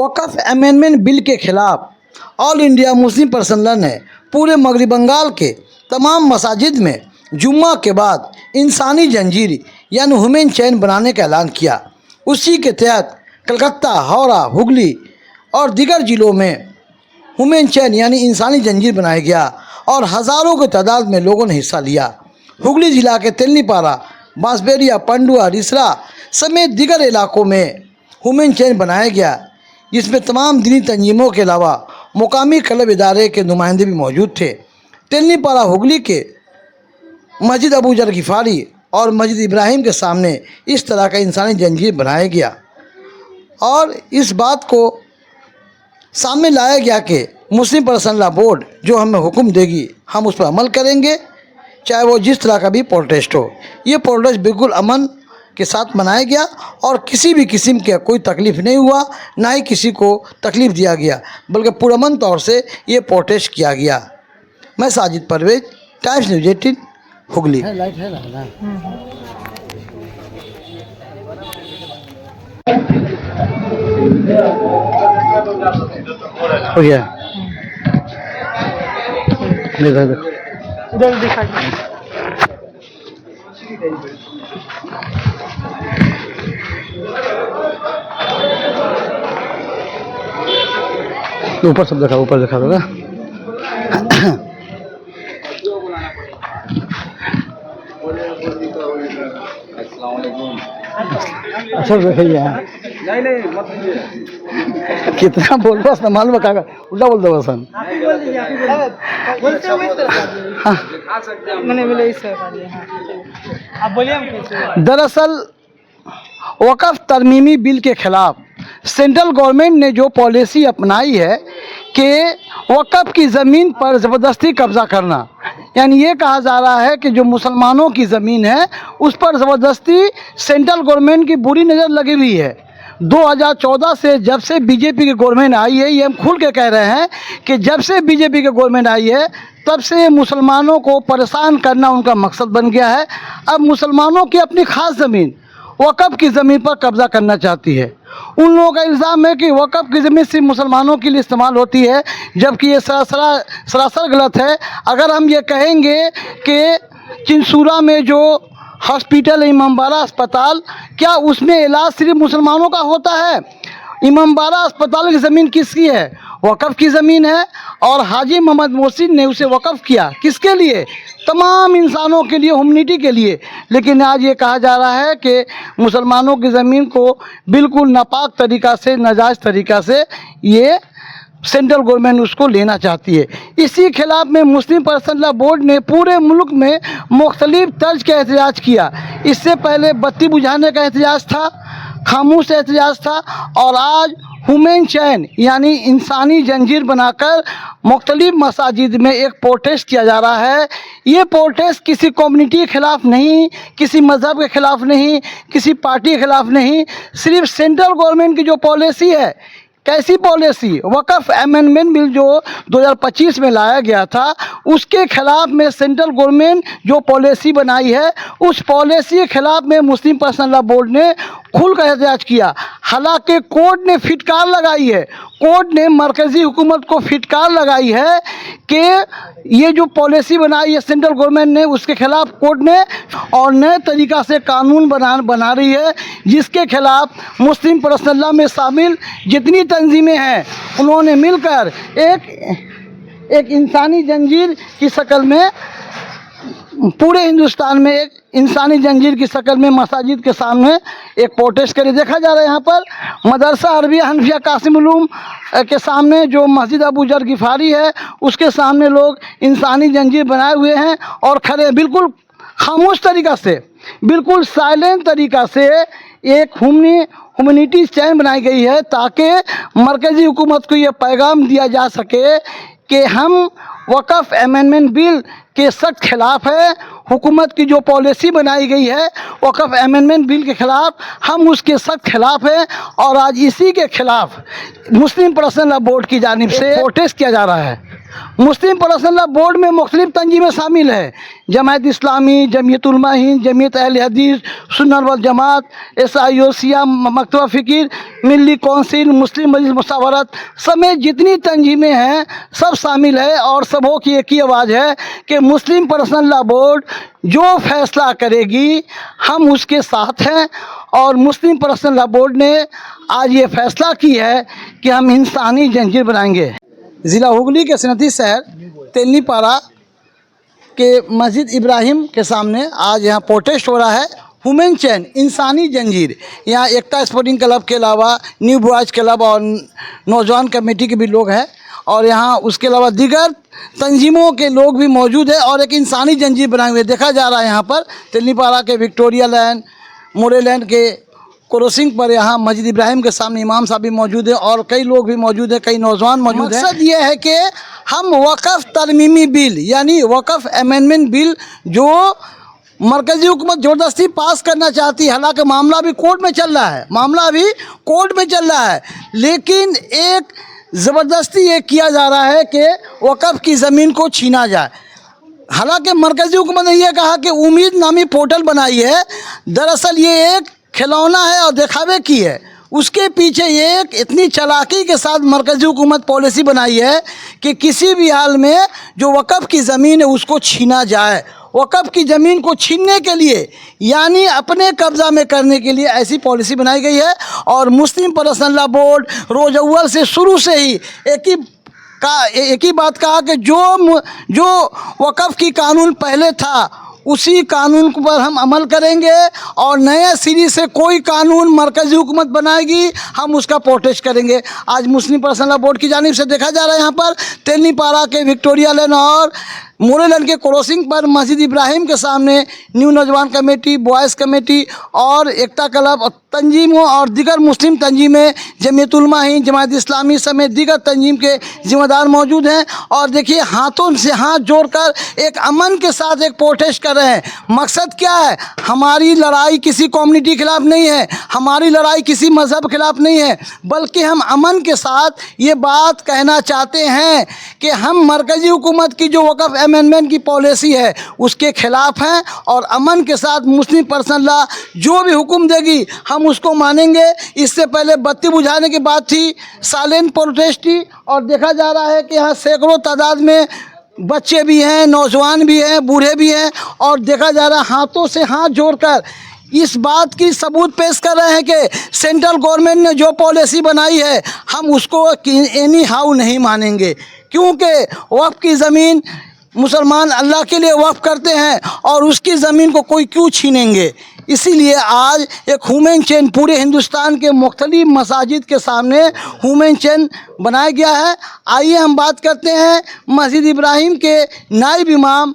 वक़्फ़ amendment bill के खिलाफ all India Muslim personal ने पूरे मगरबी बंगाल के तमाम मसाजिद में जुम्मा के बाद इंसानी जंजीर यानी ह्यूमन चेन बनाने का ऐलान किया। उसी के तहत कलकत्ता, हावड़ा, हुगली और दीगर ज़िलों में ह्यूमन चेन यानी इंसानी जंजीर बनाया गया और हज़ारों की तादाद में लोगों ने हिस्सा लिया। हुगली ज़िला के तेलनीपारा, बांसबेरिया, पंडुआ, रिसरा समेत दीगर इलाकों में ह्यूमन चेन बनाया गया, जिसमें तमाम दीनी तंजीमों के अलावा मुकामी क्लब इदारे के नुमाइंदे भी मौजूद थे। तेलनीपारा हुगली के मस्जिद अबू जर गिफारी और मस्जिद इब्राहिम के सामने इस तरह का इंसानी जंजीर बनाया गया और इस बात को सामने लाया गया कि मुस्लिम पर्सनल बोर्ड जो हमें हुक्म देगी हम उस पर अमल करेंगे, चाहे वो जिस तरह का भी प्रोटेस्ट हो। ये प्रोटेस्ट बिल्कुल अमन के साथ मनाया गया और किसी भी किस्म का कोई तकलीफ़ नहीं हुआ, ना ही किसी को तकलीफ़ दिया गया, बल्कि पुरअमन तौर से ये प्रोटेस्ट किया गया। मैं साजिद परवेज, टाइम्स न्यूज़ 18 हुगली। हो गया उधर दिखा ऊपर सब देखा, ऊपर देखा था। अच्छा भैया कितना बोल रहा है मालूम है, काका उल्टा बोल दो बसन। दरअसल वक़्फ़ तरमीमी बिल के ख़िलाफ़ सेंट्रल गवर्नमेंट ने जो पॉलिसी अपनाई है कि वक़्फ़ की ज़मीन पर ज़बरदस्ती कब्ज़ा करना, यानी ये कहा जा रहा है कि जो मुसलमानों की ज़मीन है उस पर ज़बरदस्ती सेंट्रल गवर्नमेंट की बुरी नज़र लगी हुई है। 2014 से जब से बीजेपी की गवर्नमेंट आई है, ये हम खुल के कह रहे हैं कि जब से बीजेपी की गवर्नमेंट आई है तब से मुसलमानों को परेशान करना उनका मकसद बन गया है। अब मुसलमानों की अपनी ख़ास ज़मीन वक़्फ़ की ज़मीन पर कब्ज़ा करना चाहती है। उन लोगों का इल्ज़ाम है कि वक़्फ़ की ज़मीन सिर्फ मुसलमानों के लिए इस्तेमाल होती है, जबकि ये सरासर गलत है। अगर हम ये कहेंगे कि चिंसूरा में जो हॉस्पिटल इमामबाड़ा अस्पताल, क्या उसमें इलाज सिर्फ मुसलमानों का होता है? इमामबाड़ा अस्पताल की ज़मीन किसकी है? वक़्फ़ की ज़मीन है और हाजी मोहम्मद मोहसिन ने उसे वक़्फ़ किया किसके लिए? तमाम इंसानों के लिए, ह्यूमनिटी के लिए। लेकिन आज ये कहा जा रहा है कि मुसलमानों की ज़मीन को बिल्कुल नापाक तरीक़ा से, नाजायज़ तरीक़ा से ये सेंट्रल गवर्नमेंट उसको लेना चाहती है। इसी खिलाफ में मुस्लिम पर्सनल बोर्ड ने पूरे मुल्क में मुख्तलिफ तर्ज का एहतजाज किया। इससे पहले बत्ती बुझाने का एहतजाज था, खामोश एहतजाज था और आज ह्यूमन चैन यानी इंसानी जंजीर बनाकर मुख्तलिफ मसाजिद में एक प्रोटेस्ट किया जा रहा है। ये प्रोटेस्ट किसी कम्युनिटी के ख़िलाफ़ नहीं, किसी मज़हब के ख़िलाफ़ नहीं, किसी पार्टी के ख़िलाफ़ नहीं, सिर्फ सेंट्रल गवर्नमेंट की जो पॉलिसी है। कैसी पॉलिसी? वक़्फ़ अमेंडमेंट बिल जो 2025 में लाया गया था उसके ख़िलाफ़ में सेंट्रल गवर्नमेंट जो पॉलिसी बनाई है उस पॉलिसी के ख़िलाफ़ में मुस्लिम पर्सनल बोर्ड ने खुल कर एहतजाज किया। हालांकि कोर्ट ने फिटकार लगाई है, कोर्ट ने मरकज़ी हुकूमत को फिटकार लगाई है कि ये जो पॉलिसी बनाई है सेंट्रल गवर्नमेंट ने उसके ख़िलाफ़ कोर्ट ने और नए तरीक़ा से कानून बना रही है, जिसके ख़िलाफ़ मुस्लिम पर्सनल में शामिल जितनी तंजीमें हैं उन्होंने मिलकर एक इंसानी जंजीर की शक्ल में पूरे हिंदुस्तान में एक इंसानी जंजीर की शक्ल में मसाजिद के सामने एक प्रोटेस्ट करे। देखा जा रहा है यहाँ पर मदरसा अरबिया हनफिया कासिम उलूम के सामने जो मस्जिद अबू जर गिफारी है उसके सामने लोग इंसानी जंजीर बनाए हुए हैं और खड़े हैं। बिल्कुल खामोश तरीक़ा से, बिल्कुल साइलेंट तरीक़ा से एक ह्यूमनिटी चैन बनाई गई है ताकि मरकज़ी हुकूमत को ये पैगाम दिया जा सके कि हम वक़्फ़ अमेंडमेंट बिल के सख्त खिलाफ़ है। हुकूमत की जो पॉलिसी बनाई गई है वक़्फ़ अमेंडमेंट बिल के ख़िलाफ़, हम उसके सख्त खिलाफ़ है और आज इसी के ख़िलाफ़ मुस्लिम पर्सनल बोर्ड की जानिब से प्रोटेस्ट किया जा रहा है। मुस्लिम पर्सनल लॉ बोर्ड में मुख्तलिफ तंजीमें शामिल है, जमायत इस्लामी, जमीयत उलमा हिंद, जमीयत अहले हदीस, सुन्नत वल जमात, SIO, सिया, मकतबा फ़िक्र, मिली कौंसिल, मुस्लिम मजलिस मुशावरत समेत जितनी तंजीमें हैं सब शामिल है। और सबों की एक ही आवाज़ है कि मुस्लिम पर्सनल लॉ बोर्ड जो फैसला करेगी हम उसके साथ हैं। और मुस्लिम पर्सनल लॉ बोर्ड ने आज ये फैसला की है कि हम इंसानी जंजीर बनाएंगे। ज़िला हुगली के सनती शहर तेलनीपारा के मस्जिद इब्राहिम के सामने आज यहाँ प्रोटेस्ट हो रहा है। ह्यूमन चेन, इंसानी जंजीर। यहाँ एकता स्पोर्टिंग क्लब के अलावा न्यू बॉयज़ क्लब और नौजवान कमेटी के भी लोग हैं और यहाँ उसके अलावा दीगर तंजीमों के लोग भी मौजूद है और एक इंसानी जंजीर बनाए हुए देखा जा रहा है। यहाँ पर तेलनीपारा के विक्टोरिया लैंड, मोरे लैंड के क्रॉसिंग पर यहाँ मस्जिद इब्राहिम के सामने इमाम साहब भी मौजूद है और कई लोग भी मौजूद हैं, कई नौजवान मौजूद हैं। मकसद ये है कि हम वक़्फ़ तरमीमी बिल यानी वक़्फ़ अमेंडमेंट बिल जो मरकज़ी हुकूमत ज़बरदस्ती पास करना चाहती है, हालांकि मामला अभी कोर्ट में चल रहा है, लेकिन एक ज़बरदस्ती ये किया जा रहा है कि वक़्फ़ की ज़मीन को छीना जाए। हालांकि मरकज़ी हुकूमत ने यह कहा कि उम्मीद नामी पोर्टल बनाई है, दरअसल ये एक खिलौना है और दिखावे की है। उसके पीछे ये एक इतनी चालाकी के साथ मरकज़ी हुकूमत पॉलिसी बनाई है कि किसी भी हाल में जो वक़्फ़ की ज़मीन है उसको छीना जाए। वक़्फ़ की ज़मीन को छीनने के लिए यानी अपने कब्ज़ा में करने के लिए ऐसी पॉलिसी बनाई गई है। और मुस्लिम पर्सनल लॉ बोर्ड रोज़ अव्वल से शुरू से ही एक ही बात कहा कि जो वक़्फ़ की कानून पहले था उसी कानून पर हम अमल करेंगे और नए सिरे से कोई कानून मरकज़ी हुकूमत बनाएगी हम उसका प्रोटेस्ट करेंगे। आज मुस्लिम पर्सनल लॉ बोर्ड की जानिब से देखा जा रहा है यहाँ पर तेलनीपारा के विक्टोरिया लैन और मोरे लैन के क्रॉसिंग पर मस्जिद इब्राहिम के सामने न्यू नौजवान कमेटी, बॉयज़ कमेटी और एकता क्लब और तंजीमों और दीगर मुस्लिम तंजीमें, जमीयत उलमा हिंद, जमायत इस्लामी समेत दीगर तंजीम के ज़िम्मेदार मौजूद हैं। और देखिए हाथों से हाथ जोड़कर एक अमन के साथ एक प्रोटेस्ट कर रहे हैं। मकसद क्या है? हमारी लड़ाई किसी कम्युनिटी के खिलाफ नहीं है, हमारी लड़ाई किसी मज़हब के खिलाफ नहीं है, बल्कि हम अमन के साथ ये बात कहना चाहते हैं कि हम मरकज़ी हुकूमत की जो वक़्फ़ अमेंडमेंट की पॉलिसी है उसके ख़िलाफ़ हैं और अमन के साथ मुस्लिम पर्सनल लॉ जो भी हुक्म देगी हम उसको मानेंगे। इससे पहले बत्ती बुझाने की बात थी, साइलेंट प्रोटेस्ट थी और देखा जा रहा है कि यहाँ सैकड़ों तादाद में बच्चे भी हैं, नौजवान भी हैं, बूढ़े भी हैं और देखा जा रहा है हाथों से हाथ जोड़कर इस बात की सबूत पेश कर रहे हैं कि सेंट्रल गवर्नमेंट ने जो पॉलिसी बनाई है हम उसको एनी हाउ नहीं मानेंगे, क्योंकि वक़्फ़ की ज़मीन मुसलमान अल्लाह के लिए वक़्फ़ करते हैं और उसकी ज़मीन को कोई क्यों छीनेंगे। इसीलिए आज एक ह्यूमन चेन पूरे हिंदुस्तान के मुख्तलिफ मसाजिद के सामने ह्यूमन चेन बनाया गया है। आइए हम बात करते हैं मस्जिद इब्राहिम के नाइब इमाम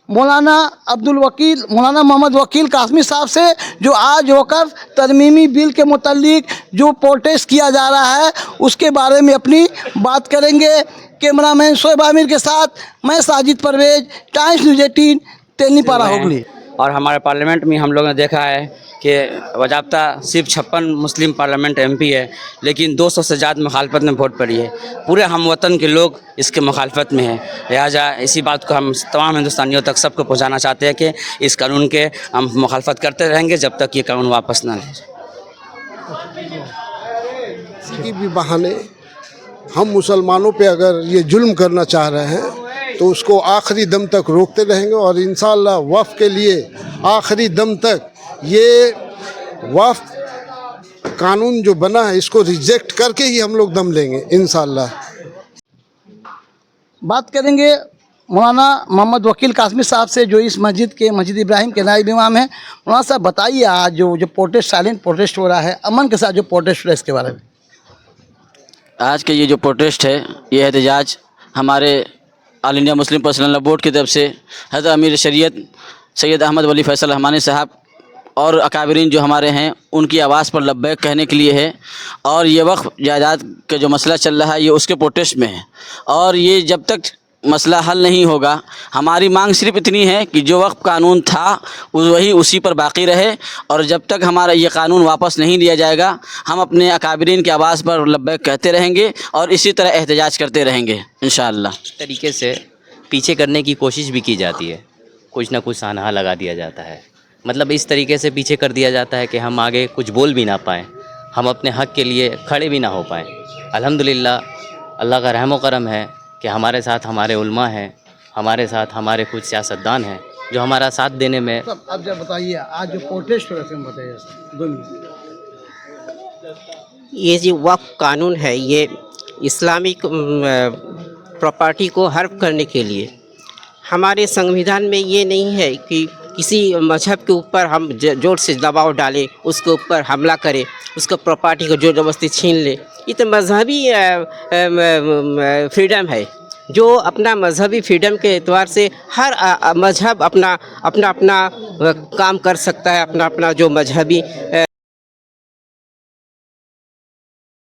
मौलाना मोहम्मद वकील कासमी साहब से, जो आज वक़्फ़ तरमीमी बिल के मुतल्लिक जो प्रोटेस्ट किया जा रहा है उसके बारे में अपनी बात करेंगे। कैमरामैन शोएब आमिर के साथ मैं साजिद परवेज, टाइम्स न्यूज़ 18 तेलनीपारा हुगली। और हमारे पार्लियामेंट में हम लोगों ने देखा है कि बज़ाब्ता सिर्फ 56 मुस्लिम पार्लियामेंट MP है, लेकिन 200 से ज़्यादा मुखालफत में वोट पड़ी है। पूरे हम वतन के लोग इसके मुखालफत में हैं। लिहाजा इसी बात को हम तमाम हिंदुस्तानियों तक सबको पहुंचाना चाहते हैं कि इस कानून के हम मुखालफत करते रहेंगे जब तक ये कानून वापस ना ले। किसी भी बहाने हम मुसलमानों पे अगर ये जुल्म करना चाह रहे हैं तो उसको आखिरी दम तक रोकते रहेंगे और इंशाअल्लाह वफ़्क़ के लिए आखिरी दम तक ये वफ़्क़ कानून जो बना है इसको रिजेक्ट करके ही हम लोग दम लेंगे इंशाअल्लाह। बात करेंगे मौलाना मोहम्मद वकील कासमी साहब से, जो इस मस्जिद इब्राहिम के नाइब इमाम हैं। मौलाना साहब बताइए, आज जो प्रोटेस्ट साइलेंट प्रोटेस्ट हो रहा है, अमन के साथ जो प्रोटेस्ट हो रहा है, इसके बारे में। आज के ये जो प्रोटेस्ट है, ये एहतजाज हमारे all India Muslim personal law board की तरफ से हज़रत अमीर शरीयत सैयद अहमद वली फैसल रहमानी साहब और अकाबरीन जो हमारे हैं उनकी आवाज़ पर लब्बैक कहने के लिए है। और ये वक्फ जायदाद का जो मसला चल रहा है ये उसके प्रोटेस्ट में है। और ये जब तक مسئلہ حل نہیں ہوگا. ہماری مانگ صرف اتنی ہے کہ جو وقف قانون تھا وہی اسی پر باقی رہے, اور جب تک ہمارا یہ قانون واپس نہیں لیا جائے گا ہم اپنے اکابرین کی آواز پر لبیک کہتے رہیں گے اور اسی طرح احتجاج کرتے رہیں گے انشاءاللہ. اس طریقے سے پیچھے کرنے کی کوشش بھی کی جاتی ہے, کچھ نہ کچھ سانحہ لگا دیا جاتا ہے. مطلب اس طریقے سے پیچھے کر دیا جاتا ہے کہ ہم آگے کچھ بول بھی نہ پائیں, ہم اپنے حق کے لیے کھڑے بھی نہ ہو پائیں. الحمدللہ اللہ کا رحم و کرم ہے کہ ہمارے ساتھ ہمارے علماء ہیں, ہمارے ساتھ ہمارے کچھ سیاستدان ہیں جو ہمارا ساتھ دینے میں. اب جب بتائیے آج جو پروٹیسٹ ہو رہے تھے بتائیے 2 منٹ. یہ جو وقف قانون ہے یہ اسلامک پراپرٹی کو حرف کرنے کے لیے. ہمارے سنویدھان میں یہ نہیں ہے کہ کسی مذہب کے اوپر ہم زور سے دباؤ ڈالیں, اس کے اوپر حملہ کریں, اس کو پراپرٹی کو زور زبردستی چھین لیں. یہ تو مذہبی فریڈم ہے, جو اپنا مذہبی فریڈم کے اعتبار سے ہر مذہب اپنا کام کر سکتا ہے, اپنا جو مذہبی